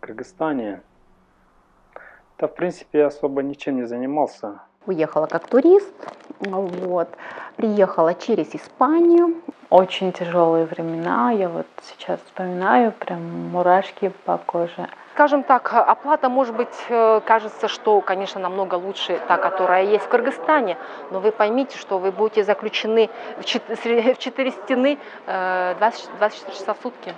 Кыргызстане. Да, в принципе, я особо ничем не занимался. Уехала как турист, вот. Приехала через Испанию. Очень тяжелые времена, я вот сейчас вспоминаю, прям мурашки по коже. Скажем так, оплата, может быть, кажется, что, конечно, намного лучше та, которая есть в Кыргызстане, но вы поймите, что вы будете заключены в 4 стены 24 часа в сутки.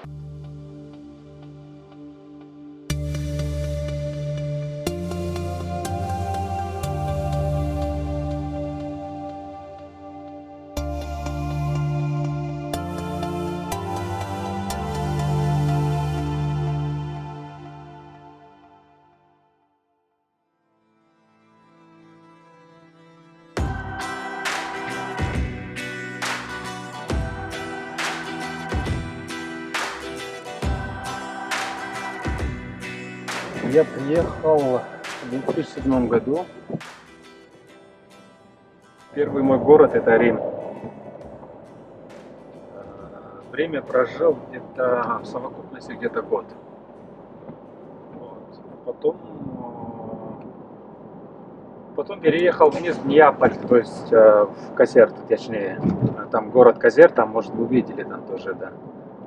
Я приехал в 2007 году. Первый мой город — это Рим. Время прожил где-то в совокупности где-то год. Вот. Потом переехал вниз в Неаполь, то есть в Казерту, точнее. Там город Казерт, там, может, вы видели там тоже, да.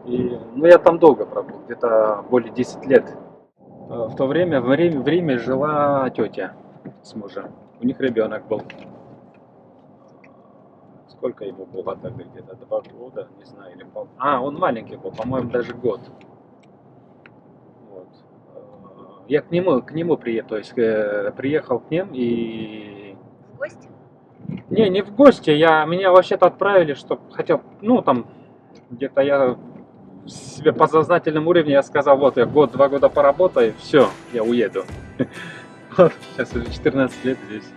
Ну, я там долго пробыл, где-то более 10 лет. В то время в Риме жила тетя с мужем. У них ребенок был. Сколько ему было тогда? Где-то 2 года, не знаю, или пол. Он маленький был, по-моему, даже год. Вот. Я к нему приехал, то есть приехал к ним и... В гости? Не в гости, меня вообще-то отправили, чтобы хотел, ну там, где-то я себе по сознательному уровню я сказал, вот я 2 года поработаю, все, я уеду. Вот, сейчас уже 14 лет здесь.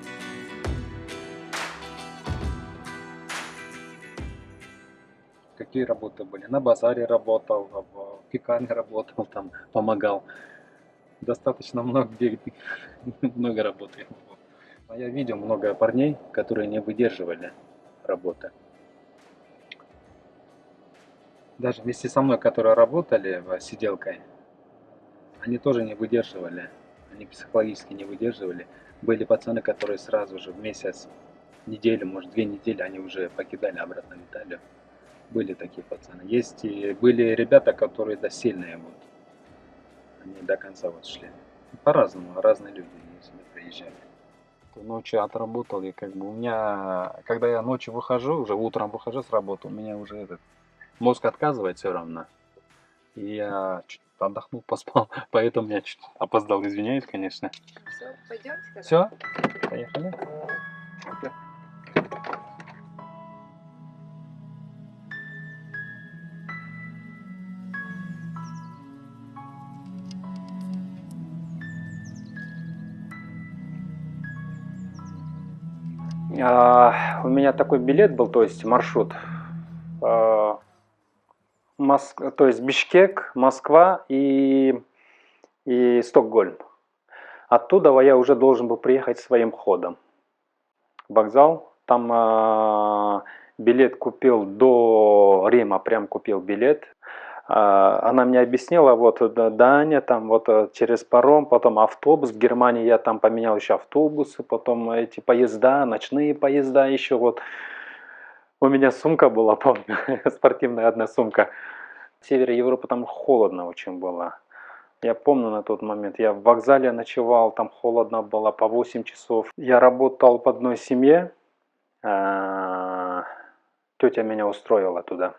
Какие работы были? На базаре работал, в пекарне работал, там помогал. Достаточно много работы. Я видел много парней, которые не выдерживали работы. Даже вместе со мной, которые работали сиделкой, они тоже не выдерживали. Они психологически не выдерживали. Были пацаны, которые сразу же в месяц, неделю, может 2 недели, они уже покидали обратно в Италию. Были такие пацаны. Есть и были ребята, которые досильные вот. Они до конца вот шли. По-разному, разные люди сюда приезжали. Ночью отработал, и как бы у меня, когда я ночью выхожу, уже утром выхожу с работы, у меня уже этот мозг отказывает все равно. И я чуть отдохнул, поспал, поэтому я чуть опоздал, извиняюсь, конечно. Все, пойдемте. Все, поехали. У меня такой билет был, то есть маршрут. То есть Бишкек, Москва и Стокгольм. Оттуда я уже должен был приехать своим ходом. Вокзал, там билет купил до Рима, прям купил билет. Она мне объяснила, вот Даня, там вот через паром, потом автобус. В Германии я там поменял еще автобусы, потом эти поезда, ночные поезда еще вот. У меня сумка была, помню, спортивная одна сумка. В севере Европы там холодно очень было. Я помню на тот момент, я в вокзале ночевал, там холодно было по 8 часов. Я работал в одной семье, тетя меня устроила туда.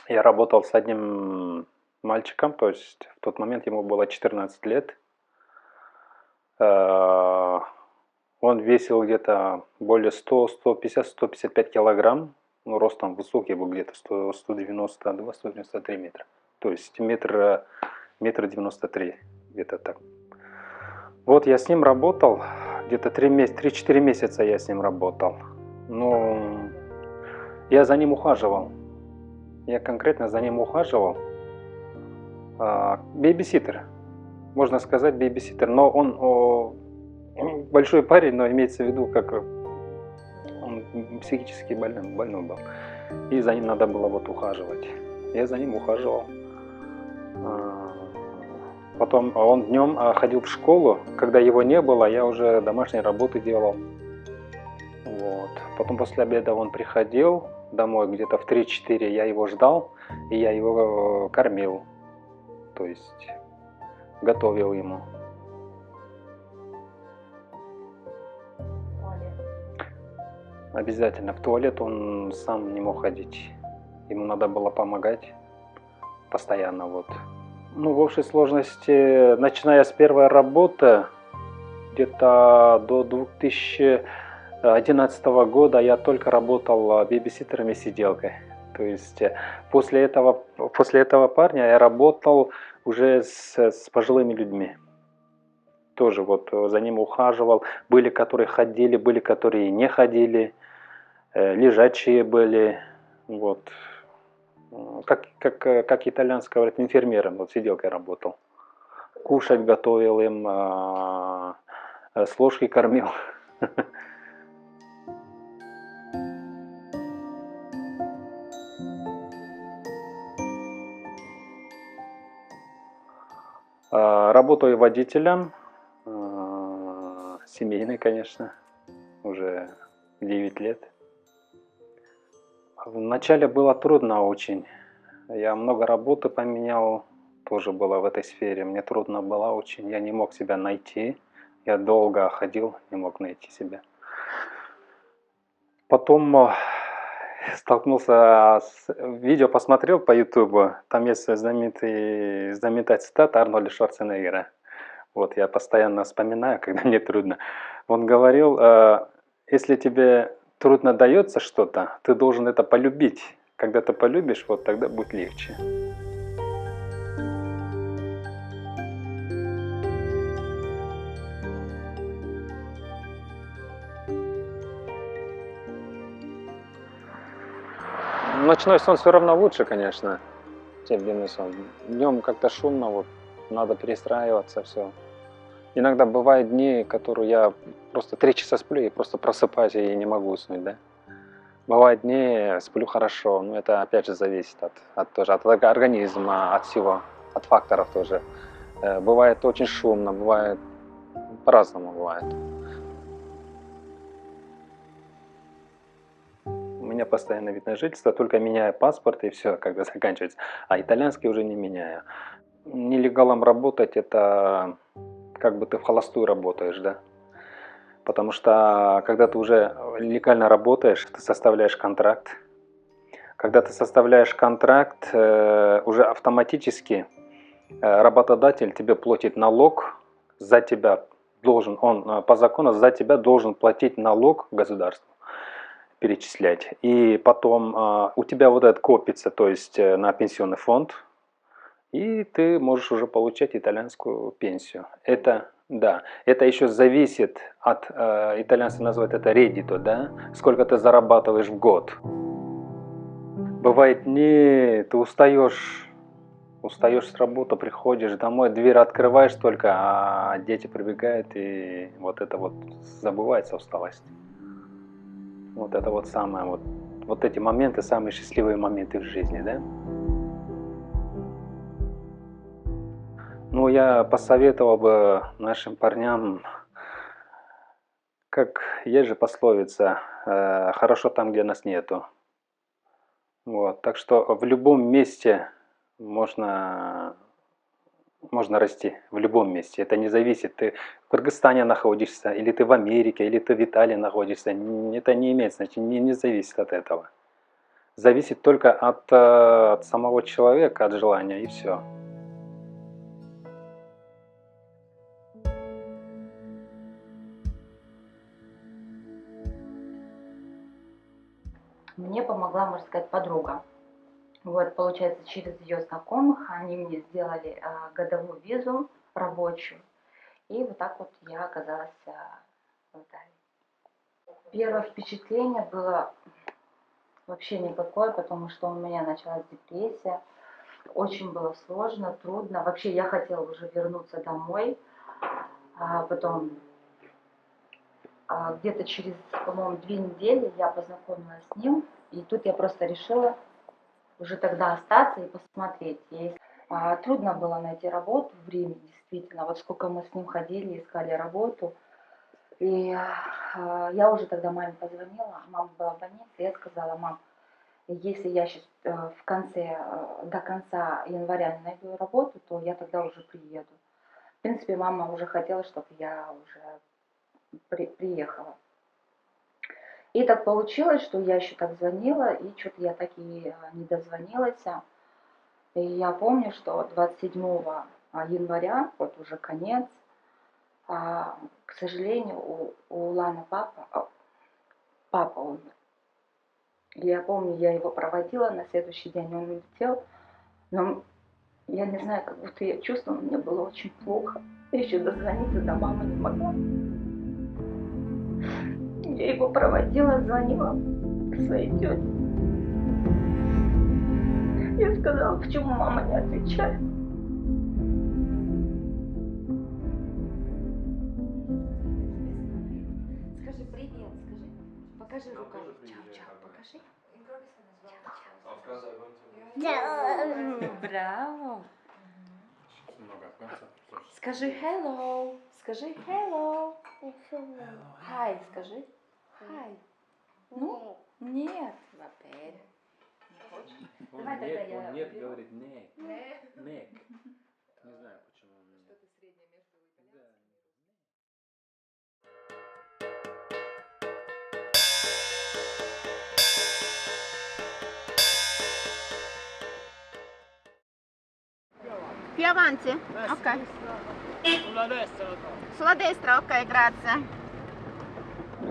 Я работал с одним мальчиком, то есть в тот момент ему было 14 лет. Он весил где-то более 100, 150, 155 килограмм. Ну, ростом высокий был, где-то 192, 193 метра. То есть метр 93, где-то так. Вот я с ним работал, где-то 3-4 месяца я с ним работал. Но я за ним ухаживал. Я конкретно за ним ухаживал. Бейбиситер. Можно сказать, бейбиситер. Но он большой парень, но имеется в виду, как он психически больной был. И за ним надо было вот ухаживать. Я за ним ухаживал. Потом он днем ходил в школу. Когда его не было, я уже домашние работы делал. Вот. Потом после обеда он приходил домой где-то в 3-4, я его ждал, и я его кормил. То есть готовил ему. Обязательно. В туалет он сам не мог ходить. Ему надо было помогать постоянно. Вот. Ну, в общей сложности, начиная с первой работы, где-то до 2011 года я только работал бейбиситером и сиделкой. То есть после этого парня я работал уже с пожилыми людьми. Тоже вот за ним ухаживал. Были, которые ходили, были, которые не ходили. Лежачие были. Вот. Как итальянское говорят, инфермером, вот сиделкой работал. Кушать готовил им, с ложки кормил. Работаю водителем, семейный, конечно, уже 9 лет. Вначале было трудно очень. Я много работы поменял, тоже было в этой сфере. Мне трудно было очень, я не мог себя найти. Я долго ходил, не мог найти себя. Потом столкнулся с... Видео посмотрел по ютубу, там есть знаменитая цитата Арнольда Шварценеггера. Вот, я постоянно вспоминаю, когда мне трудно. Он говорил, если тебе трудно дается что-то, ты должен это полюбить. Когда ты полюбишь, вот тогда будет легче. Ночной сон все равно лучше, конечно, чем дневной сон. Днем как-то шумно, вот, надо перестраиваться, все. Иногда бывают дни, которые я просто 3 часа сплю и просто просыпаюсь и не могу уснуть, да. Бывают дни, сплю хорошо, но это опять же зависит тоже от организма, от всего, от факторов тоже. Бывает очень шумно, бывает по-разному бывает. У меня постоянный вид на жительство, только меняю паспорт и все, когда заканчивается. А итальянский уже не меняю. Нелегалом работать — это как бы ты в холостую работаешь, да? Потому что когда ты уже легально работаешь, ты составляешь контракт. Когда ты составляешь контракт, уже автоматически работодатель тебе платит налог за тебя. Он по закону за тебя должен платить налог государству, перечислять. И потом у тебя вот это копится, то есть на пенсионный фонд, и ты можешь уже получать итальянскую пенсию. Это, да, это еще зависит от, итальянцы называют это реддито, да, сколько ты зарабатываешь в год. Бывает дни, ты устаешь с работы, приходишь домой, дверь открываешь только, а дети прибегают, и вот это вот забывается усталость. Вот это вот самое, вот эти моменты, самые счастливые моменты в жизни, да? Ну, я посоветовал бы нашим парням, как есть же пословица, хорошо там, где нас нету. Вот, так что в любом месте можно расти, в любом месте. Это не зависит, ты в Кыргызстане находишься, или ты в Америке, или ты в Италии находишься. Это не имеет значения, не зависит от этого. Зависит только от самого человека, от желания, и все. Мне помогла, можно сказать, подруга. Вот, получается, через ее знакомых они мне сделали годовую визу рабочую. И вот так вот я оказалась в Италии. Первое впечатление было вообще никакое, потому что у меня началась депрессия. Очень было сложно, трудно. Вообще я хотела уже вернуться домой. А потом где-то через, по-моему, 2 недели я познакомилась с ним. И тут я просто решила уже тогда остаться и посмотреть. Трудно было найти работу в Риме, действительно. Вот сколько мы с ним ходили, искали работу. И я уже тогда маме позвонила, мама была в больнице, я сказала: мам, если я сейчас до конца января не найду работу, то я тогда уже приеду. В принципе, мама уже хотела, чтобы я уже приехала. И так получилось, что я еще так звонила, и что-то я так и не дозвонилась. И я помню, что 27 января, вот уже конец, к сожалению, у Ланы папа умер. И я помню, я его проводила, на следующий день он улетел, но я не знаю, как будто я чувствовала, мне было очень плохо. Я еще дозвониться до мамы не могла. Я его проводила, звонила к своей тете. Я сказала, почему мама не отвечает. Скажи привет, скажи. Покажи руками. Чао-чао, покажи. Браво. Скажи hello. Скажи hello. Hi, скажи. Hi. Ну? Нет. Во-первых. Не хочешь? Давай тогда я Нет, уберу. говорит нек. Нек. Не знаю, почему. Что-то среднее между итальянским. Più avanti? Ok. Sulla destra, ok, grazie.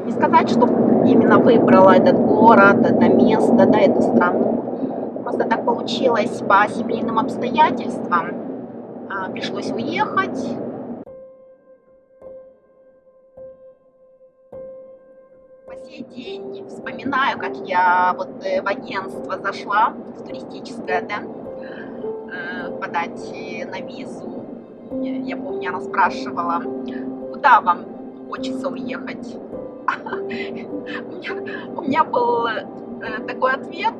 Не сказать, что именно выбрала этот город, это место, да, эту страну. Просто так получилось по семейным обстоятельствам. Пришлось уехать. По сей день вспоминаю, как я вот в агентство зашла, в туристическое, да, подать на визу. Я помню, она спрашивала, куда вам хочется уехать. У меня был такой ответ,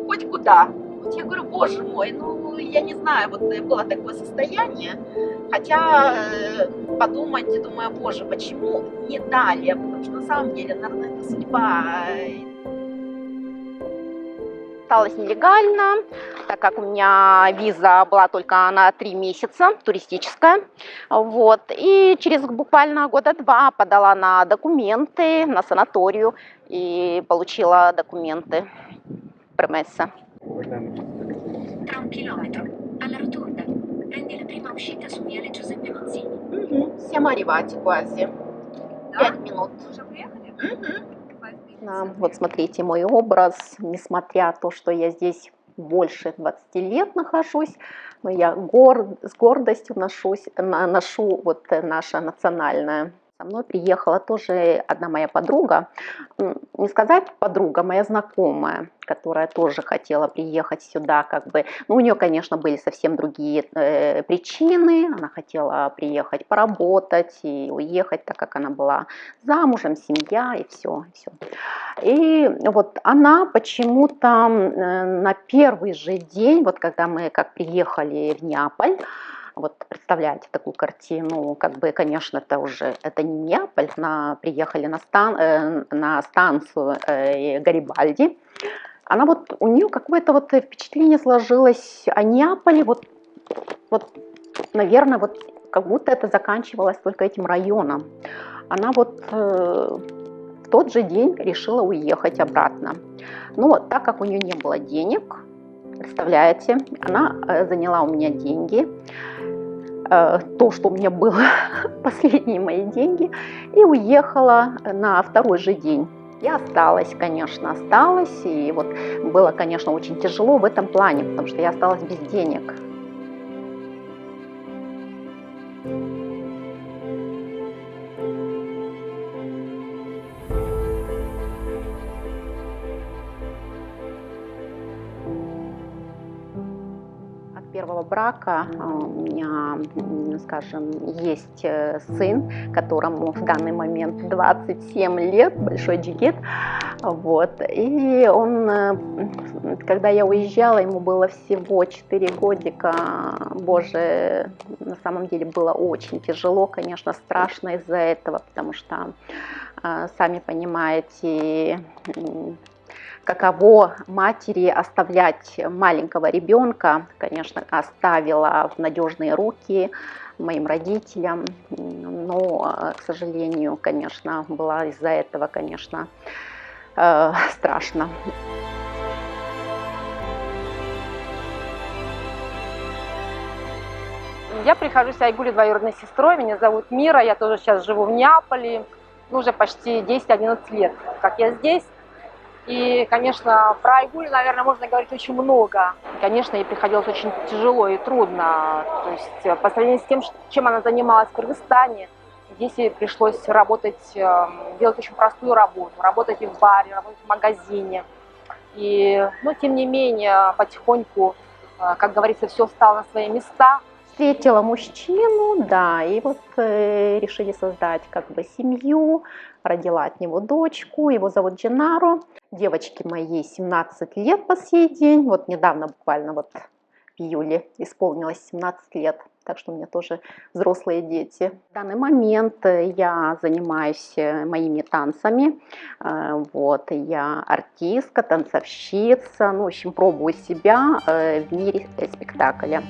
хоть куда. Вот я говорю, боже мой, ну я не знаю, вот было такое состояние. Хотя подумать, думаю, боже, почему не далее, потому что на самом деле, наверное, это судьба. Осталась нелегально, так как у меня виза была только на 3 месяца, туристическая. Вот. И через буквально года 2 подала на документы, на санаторию и получила документы. Permessa. Tra 1 chilometro, alla rotonda, prendi la prima uscita su viale Giuseppe Mazzini. Siamo arrivati quasi. 5 минут. Вот смотрите мой образ, несмотря на то, что я здесь больше 20 лет нахожусь, но я с гордостью ношу вот наше национальное. Со мной приехала тоже одна моя подруга, не сказать подруга, моя знакомая, которая тоже хотела приехать сюда, как бы, ну, у нее, конечно, были совсем другие причины, она хотела приехать поработать и уехать, так как она была замужем, семья и все. И вот она почему-то на первый же день, вот когда мы как приехали в Неаполь, вот представляете такую картину, как бы, конечно, это не Неаполь, приехали на станцию Гарибальди. Она вот, у нее какое-то вот впечатление сложилось о Неаполе, вот, наверное, вот как будто это заканчивалось только этим районом. Она вот в тот же день решила уехать обратно. Но так как у нее не было денег, представляете, она заняла у меня деньги, то, что у меня было последние мои деньги, и уехала на второй же день. Я осталась, и вот было, конечно, очень тяжело в этом плане, потому что я осталась без денег. Первого брака у меня, скажем, есть сын, которому в данный момент 27 лет, большой джигит. Вот. И он, когда я уезжала, ему было всего 4 годика. Боже, на самом деле было очень тяжело, конечно, страшно из-за этого, потому что, сами понимаете, каково матери оставлять маленького ребенка. Конечно, оставила в надежные руки моим родителям, но, к сожалению, конечно, была из-за этого, конечно, страшно. Я прихожусь Айгуле двоюродной сестрой, меня зовут Мира, я тоже сейчас живу в Неаполе, уже почти 10-11 лет, как я здесь. И, конечно, про Айгулю, наверное, можно говорить очень много. Конечно, ей приходилось очень тяжело и трудно. То есть по сравнению с тем, чем она занималась в Кыргызстане, здесь ей пришлось работать, делать очень простую работу. Работать и в баре, работать в магазине. Но, тем не менее, потихоньку, как говорится, все встало на свои места. Встретила мужчину, да, и вот решили создать как бы семью, родила от него дочку, его зовут Дженаро. Девочке моей 17 лет по сей день, вот недавно буквально вот в июле исполнилось 17 лет, так что у меня тоже взрослые дети. В данный момент я занимаюсь моими танцами, вот, я артистка, танцовщица, в общем, пробую себя в мире спектакля.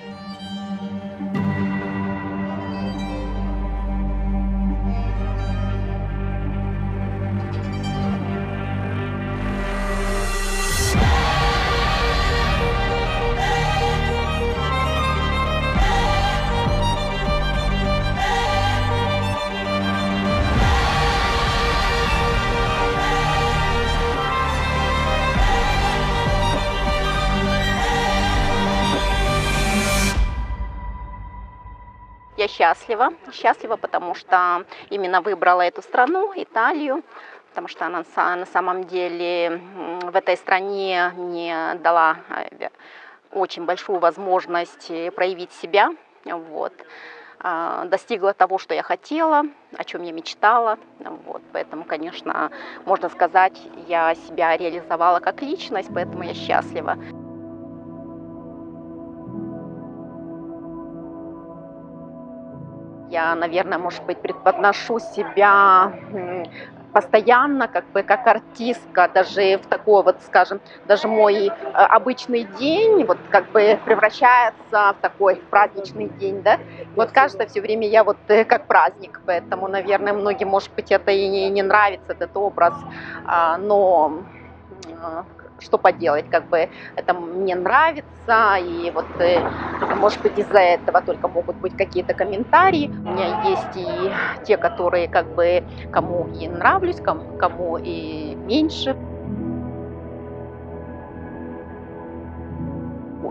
Я счастлива, потому что именно выбрала эту страну, Италию, потому что она на самом деле в этой стране мне дала очень большую возможность проявить себя, вот. Достигла того, что я хотела, о чем я мечтала, вот. Поэтому, конечно, можно сказать, я себя реализовала как личность, поэтому я счастлива. Я, наверное, может быть, преподношу себя постоянно, как бы как артистка, даже в такой вот, скажем, даже мой обычный день вот как бы превращается в такой праздничный день, да. Вот кажется, все время я вот как праздник, поэтому, наверное, многим, может быть, это и не нравится, этот образ, но что поделать, как бы это мне нравится, и вот, может быть, из-за этого только могут быть какие-то комментарии. У меня есть и те, которые, как бы, кому и нравлюсь, кому и меньше.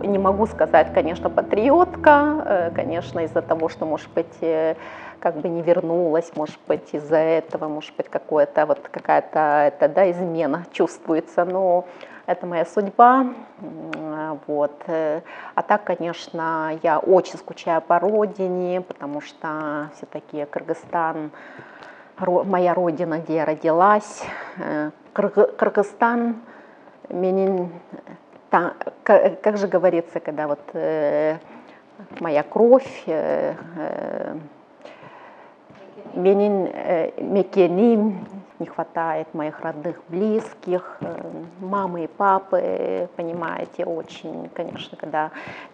Не могу сказать, конечно, патриотка, конечно, из-за того, что, может быть, как бы не вернулась, может быть, из-за этого, может быть, какая-то измена чувствуется, но это моя судьба, вот. А так, конечно, я очень скучаю по родине, потому что все-таки Кыргызстан, моя родина, где я родилась, Кыргызстан, как же говорится, когда вот моя кровь, мекеним, не хватает моих родных, близких, мамы и папы, понимаете, очень, конечно,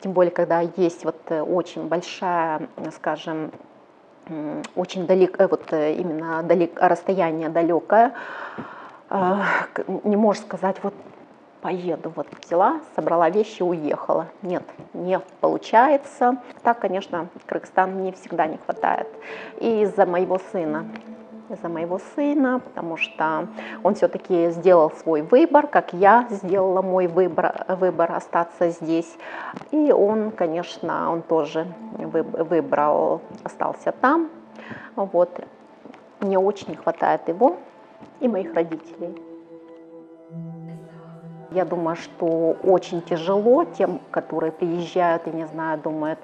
тем более, когда есть вот очень большая, скажем, очень далеко, вот именно расстояние далекое, не можешь сказать, вот поеду, вот взяла, собрала вещи, уехала. Нет, не получается. Так, конечно, Кыргызстан не всегда не хватает. И из-за моего сына, потому что он все-таки сделал свой выбор, как я сделала мой выбор остаться здесь. И он, конечно, он тоже выбрал, остался там. Вот. Мне очень не хватает его и моих родителей. Я думаю, что очень тяжело тем, которые приезжают и не знаю, думают,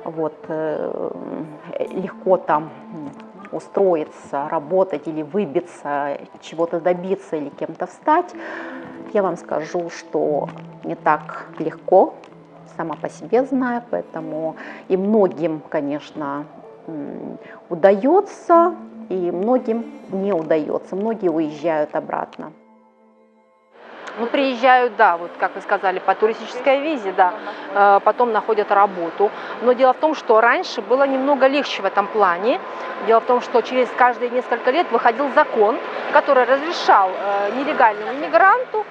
вот легко там устроиться, работать или выбиться, чего-то добиться или кем-то стать, я вам скажу, что не так легко, сама по себе знаю, поэтому и многим, конечно, удается, и многим не удается, многие уезжают обратно. Ну, приезжают, да, вот как вы сказали, по туристической визе, да, потом находят работу. Но дело в том, что раньше было немного легче в этом плане. Дело в том, что через каждые несколько лет выходил закон, который разрешал нелегальному иммигранту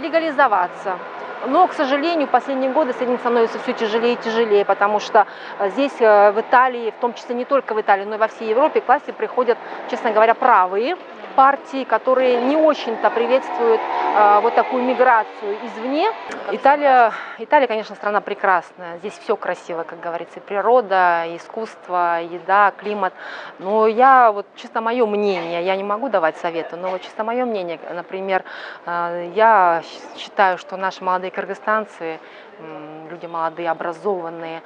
легализоваться. Но, к сожалению, в последние годы с этим становится все тяжелее и тяжелее, потому что здесь, в Италии, в том числе не только в Италии, но и во всей Европе, к власти приходят, честно говоря, правые партии, которые не очень-то приветствуют вот такую миграцию извне. Италия, конечно, страна прекрасная. Здесь все красиво, как говорится, и природа, и искусство, еда, климат. Но вот чисто мое мнение, я не могу давать советы, но вот чисто мое мнение, например, я считаю, что наши молодые кыргызстанцы, люди молодые, образованные,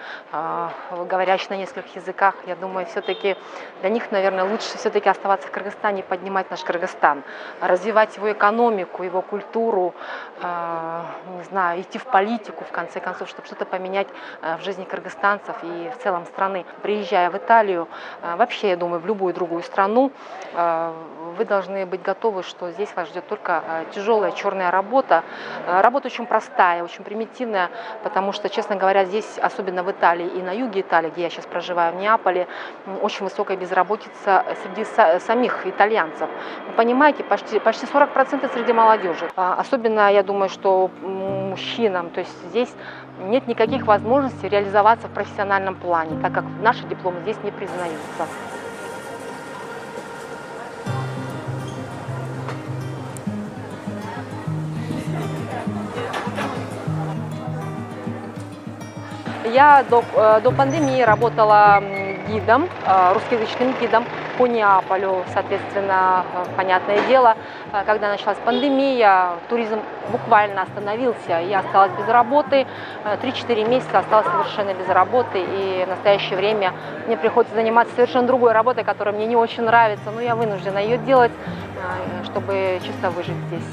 говорящие на нескольких языках, я думаю, все-таки для них, наверное, лучше все-таки оставаться в Кыргызстане и поднимать наш Кыргызстан, развивать его экономику, его культуру, не знаю, идти в политику, в конце концов, чтобы что-то поменять в жизни кыргызстанцев и в целом страны. Приезжая в Италию, вообще, я думаю, в любую другую страну, вы должны быть готовы, что здесь вас ждет только тяжелая черная работа. Работа очень простая, очень примитивная, потому что, честно говоря, здесь, особенно в Италии и на юге Италии, где я сейчас проживаю, в Неаполе, очень высокая безработица среди самих итальянцев. Вы понимаете, почти 40% среди молодежи. Особенно, я думаю, что мужчинам, то есть здесь нет никаких возможностей реализоваться в профессиональном плане, так как наши дипломы здесь не признаются. Я до пандемии работала гидом, русскоязычным гидом по Неаполю. Соответственно, понятное дело, когда началась пандемия, туризм буквально остановился. Я осталась без работы, 3-4 месяца осталась совершенно без работы. И в настоящее время мне приходится заниматься совершенно другой работой, которая мне не очень нравится, но я вынуждена ее делать, чтобы чисто выжить здесь.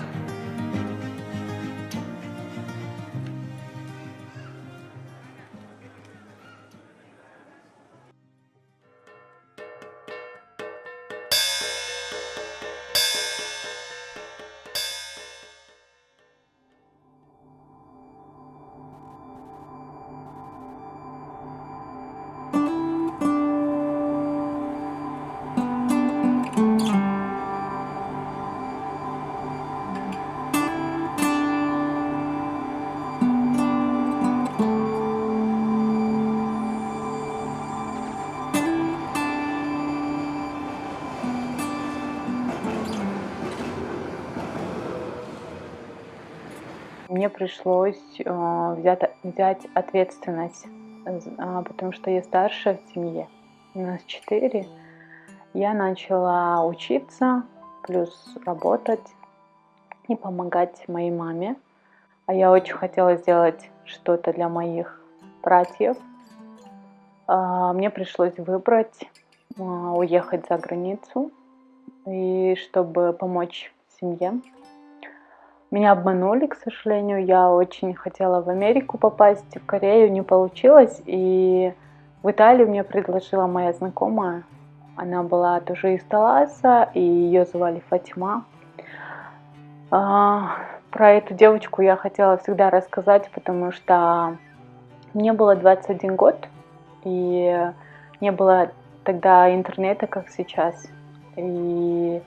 Мне пришлось взять ответственность, потому что я старшая в семье, у нас 4. Я начала учиться, плюс работать и помогать моей маме. А я очень хотела сделать что-то для моих братьев. Мне пришлось выбрать уехать за границу, и чтобы помочь семье. Меня обманули, к сожалению. Я очень хотела в Америку попасть, в Корею не получилось. И в Италию мне предложила моя знакомая. Она была тоже из Таласа, и ее звали Фатима. Про эту девочку я хотела всегда рассказать, потому что мне было 21 год, и не было тогда интернета, как сейчас. И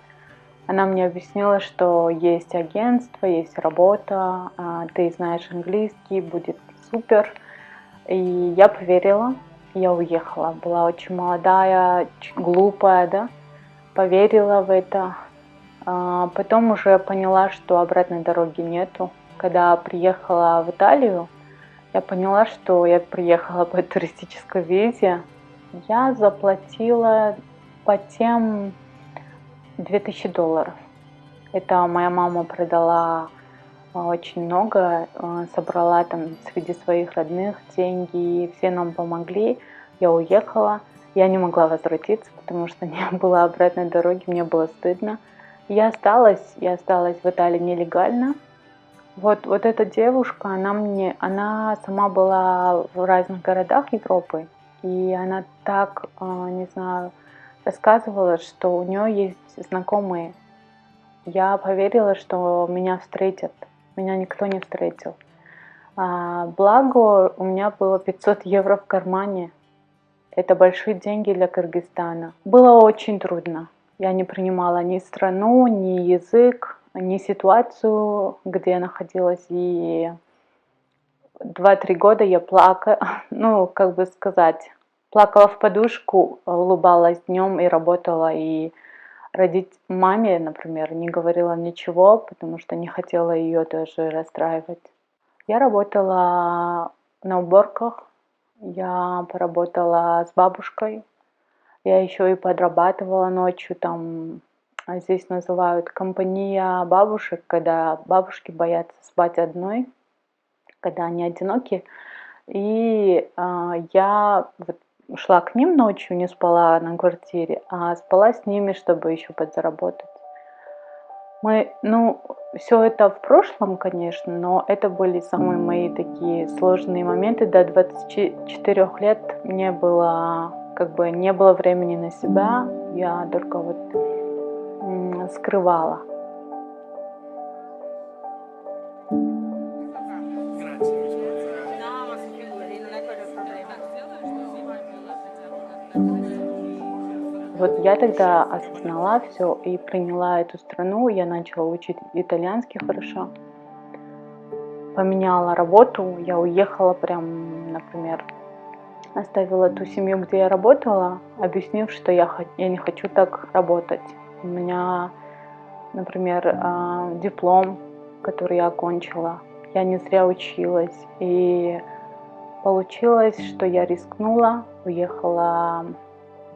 она мне объяснила, что есть агентство, есть работа, ты знаешь английский, будет супер. И я поверила, я уехала. Была очень молодая, глупая, да, поверила в это. Потом уже поняла, что обратной дороги нету. Когда приехала в Италию, я поняла, что я приехала по туристической визе. Я заплатила по тем $2000. Это моя мама продала очень много, собрала там среди своих родных деньги, все нам помогли. Я уехала, Я не могла возвратиться, потому что не было обратной дороги, мне было стыдно. Я осталась в Италии нелегально. Вот эта девушка, она сама была в разных городах Европы, и она так, не знаю, рассказывала, что у нее есть знакомые. Я поверила, что меня встретят, меня никто не встретил. Благо, у меня было 500 евро в кармане. Это большие деньги для Кыргызстана. Было очень трудно. Я не принимала ни страну, ни язык, ни ситуацию, где я находилась. И 2-3 года я плакала, плакала в подушку, улыбалась днем и работала. И родить маме, например, не говорила ничего, потому что не хотела ее тоже расстраивать. Я работала на уборках, я поработала с бабушкой, я еще и подрабатывала ночью, там здесь называют компания бабушек, когда бабушки боятся спать одной, когда они одиноки. И я шла к ним ночью, не спала на квартире, а спала с ними, чтобы еще подзаработать. Все это в прошлом, конечно, но это были самые мои такие сложные моменты. До 24 лет мне было, не было времени на себя, я только скрывала. Я тогда осознала все и приняла эту страну. Я начала учить итальянский хорошо. Поменяла работу. Я уехала прям, например, оставила ту семью, где я работала, объяснив, что я не хочу так работать. У меня, например, диплом, который я окончила. Я не зря училась. И получилось, что я рискнула, уехала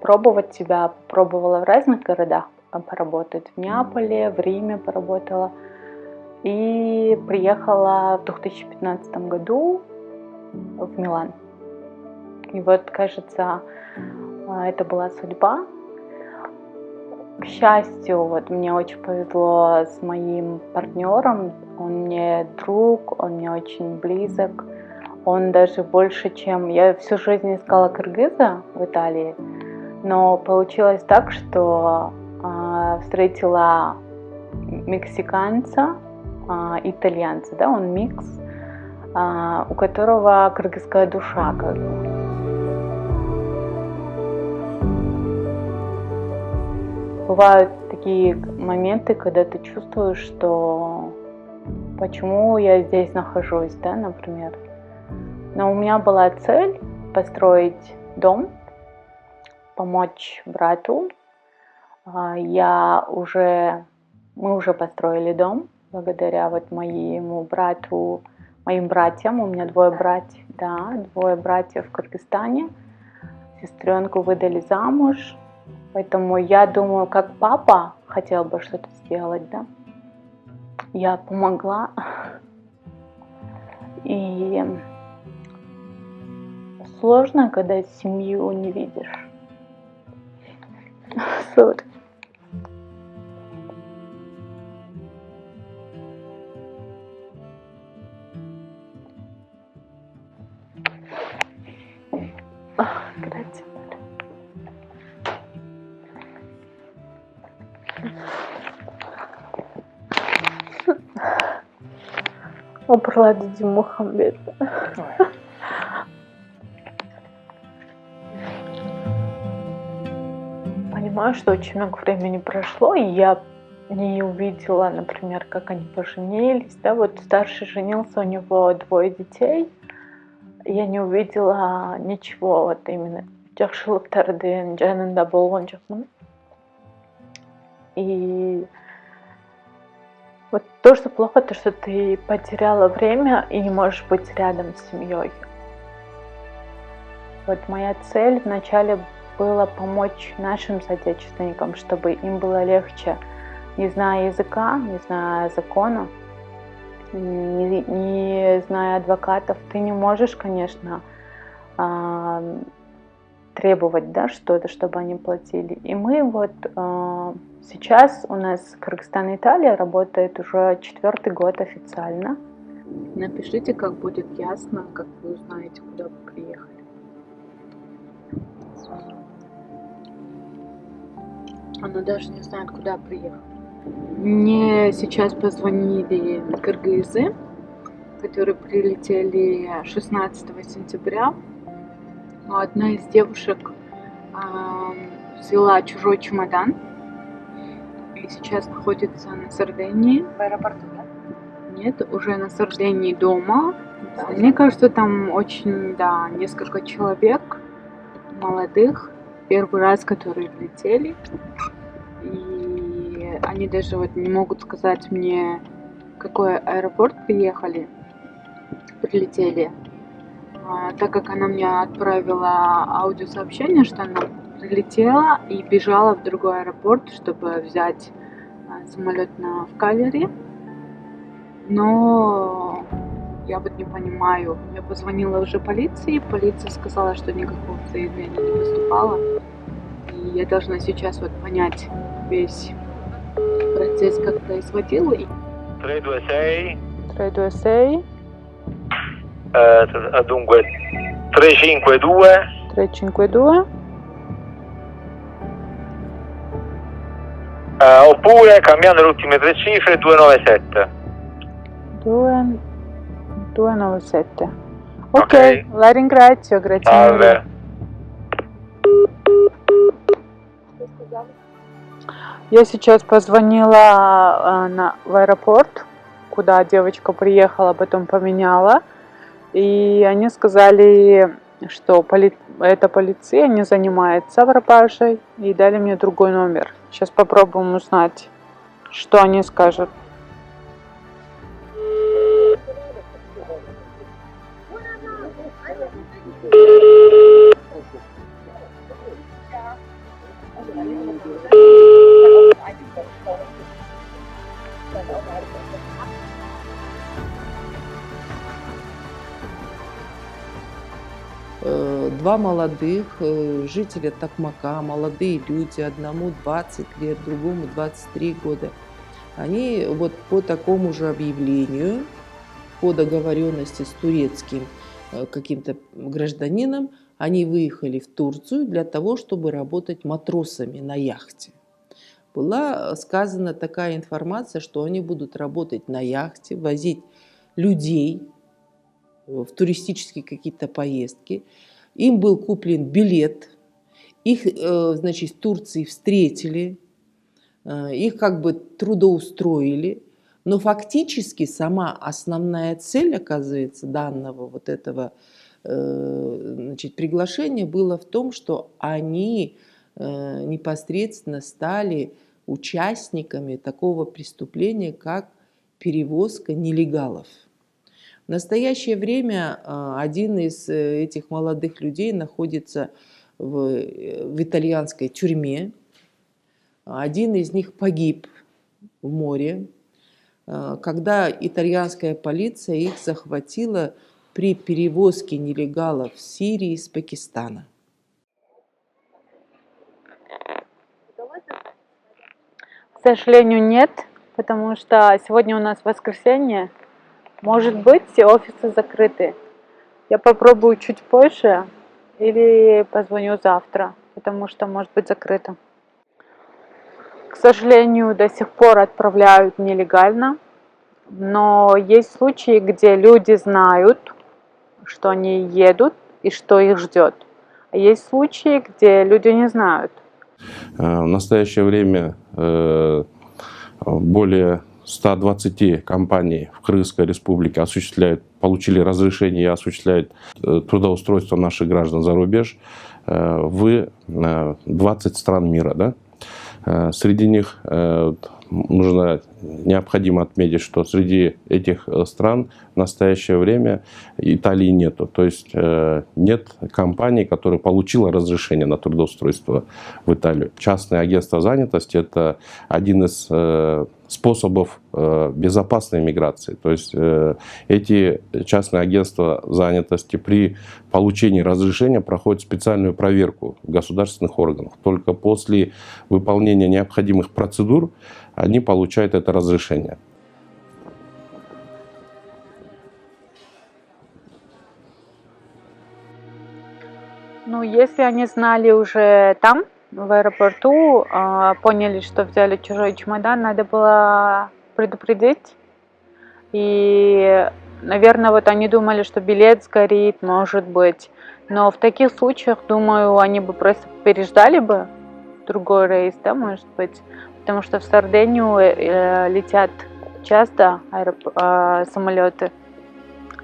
пробовать себя, попробовала в разных городах поработать. В Неаполе, в Риме поработала. И приехала в 2015 году в Милан. И кажется, это была судьба. К счастью, мне очень повезло с моим партнером. Он мне друг, он мне очень близок. Он даже больше, чем... Я всю жизнь искала кыргыза в Италии. Но получилось так, что встретила мексиканца, итальянца, да, он микс, у которого кыргызская душа, Бывают такие моменты, когда ты чувствуешь, что почему я здесь нахожусь, да, например. Но у меня была цель построить дом, помочь брату. Мы уже построили дом благодаря моему брату, моим братьям. У меня двое братьев в Кыргызстане. Сестренку выдали замуж. Поэтому я думаю, как папа хотел бы что-то сделать, да. Я помогла. И сложно, когда семью не видишь. Sorry. Grazie. Умерла Диди Мухаммед. Понимаю, что очень много времени прошло, и я не увидела, например, как они поженились. Да, старший женился, у него 2 детей. Я не увидела ничего, именно. И то, что плохо, то, что ты потеряла время и не можешь быть рядом с семьей. Моя цель вначале была помочь нашим соотечественникам, чтобы им было легче, не зная языка, не зная закона, не зная адвокатов. Ты не можешь, конечно, требовать, да, что-то, чтобы они платили. И мы вот сейчас у нас Кыргызстан и Италия работает уже 4-й год официально. Напишите, как будет ясно, как вы узнаете, куда вы приехали. Она даже не знает, куда приехать. Мне сейчас позвонили кыргызы, которые прилетели 16 сентября. Одна из девушек взяла чужой чемодан и сейчас находится на Сардинии. В аэропорту, да? Нет, уже на Сардинии дома. Да, мне кажется, там очень, да, несколько человек молодых, первый раз, которые летели. И они даже вот не могут сказать мне, в какой аэропорт прилетели. Так как она мне отправила аудиосообщение, что она прилетела и бежала в другой аэропорт, чтобы взять самолет в Калгари. Но я вот не понимаю. Я позвонила уже полиции, полиция сказала, что никакого заявления не поступало. И я должна сейчас вот понять весь процесс, как происходил. 326. 326. Dunque 352 352. Oppure cambiando le ultime tre cifre 297. 297. Ok. Ok, la ringrazio, grazie mille. Salve. Я сейчас позвонила в аэропорт, куда девочка приехала, потом поменяла. И они сказали, что эта полиция не занимается пропажей, и дали мне другой номер. Сейчас попробуем узнать, что они скажут. Два молодых жителя Токмака, молодые люди, одному 20 лет, другому 23 года. Они вот по такому же объявлению, по договоренности с турецким каким-то гражданином, они выехали в Турцию для того, чтобы работать матросами на яхте. Была сказана такая информация, что они будут работать на яхте, возить людей в туристические какие-то поездки. Им был куплен билет, их, значит, в Турции встретили, их как бы трудоустроили, но фактически сама основная цель, оказывается, данного вот этого, значит, приглашения была в том, что они непосредственно стали участниками такого преступления, как перевозка нелегалов. В настоящее время один из этих молодых людей находится в итальянской тюрьме. Один из них погиб в море, когда итальянская полиция их захватила при перевозке нелегалов в Сирии из Пакистана. К сожалению, нет, потому что сегодня у нас воскресенье. Может быть, все офисы закрыты. Я попробую чуть позже или позвоню завтра, потому что может быть закрыто. К сожалению, до сих пор отправляют нелегально, но есть случаи, где люди знают, что они едут и что их ждет. А есть случаи, где люди не знают. В настоящее время более 120 компаний в Кыргызской республике получили разрешение и осуществляют трудоустройство наших граждан за рубеж в 20 стран мира. Да? Среди них необходимо отметить, что среди этих стран в настоящее время Италии нету. То есть нет компании, которая получила разрешение на трудоустройство в Италию. Частное агентство занятости – это один из способов безопасной миграции. То есть эти частные агентства занятости при получении разрешения проходят специальную проверку в государственных органах. Только после выполнения необходимых процедур они получают это разрешение. Ну, если они знали уже там, в аэропорту, поняли, что взяли чужой чемодан, надо было предупредить. И, наверное, вот они думали, что билет сгорит, может быть. Но в таких случаях, думаю, они бы просто переждали бы другой рейс, да, может быть. Потому что в Сардинию летят часто самолеты.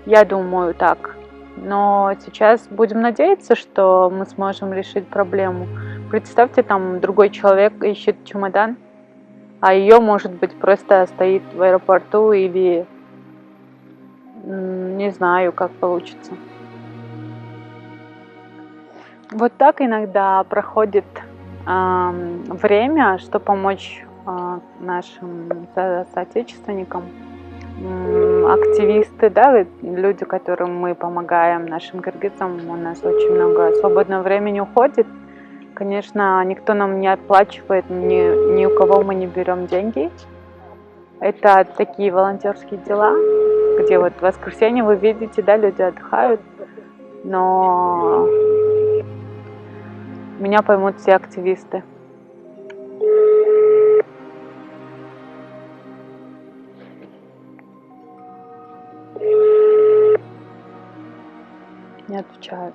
Я думаю так. Но сейчас будем надеяться, что мы сможем решить проблему. Представьте, там другой человек ищет чемодан, а ее, может быть, просто стоит в аэропорту или не знаю, как получится. Вот так иногда проходит время, чтобы помочь нашим соотечественникам. Активисты, да, люди, которым мы помогаем, нашим кыргызам, у нас очень много свободного времени уходит. Конечно, никто нам не оплачивает, ни у кого мы не берем деньги. Это такие волонтерские дела, где вот в воскресенье вы видите, да, люди отдыхают, но меня поймут все активисты. Не отвечают.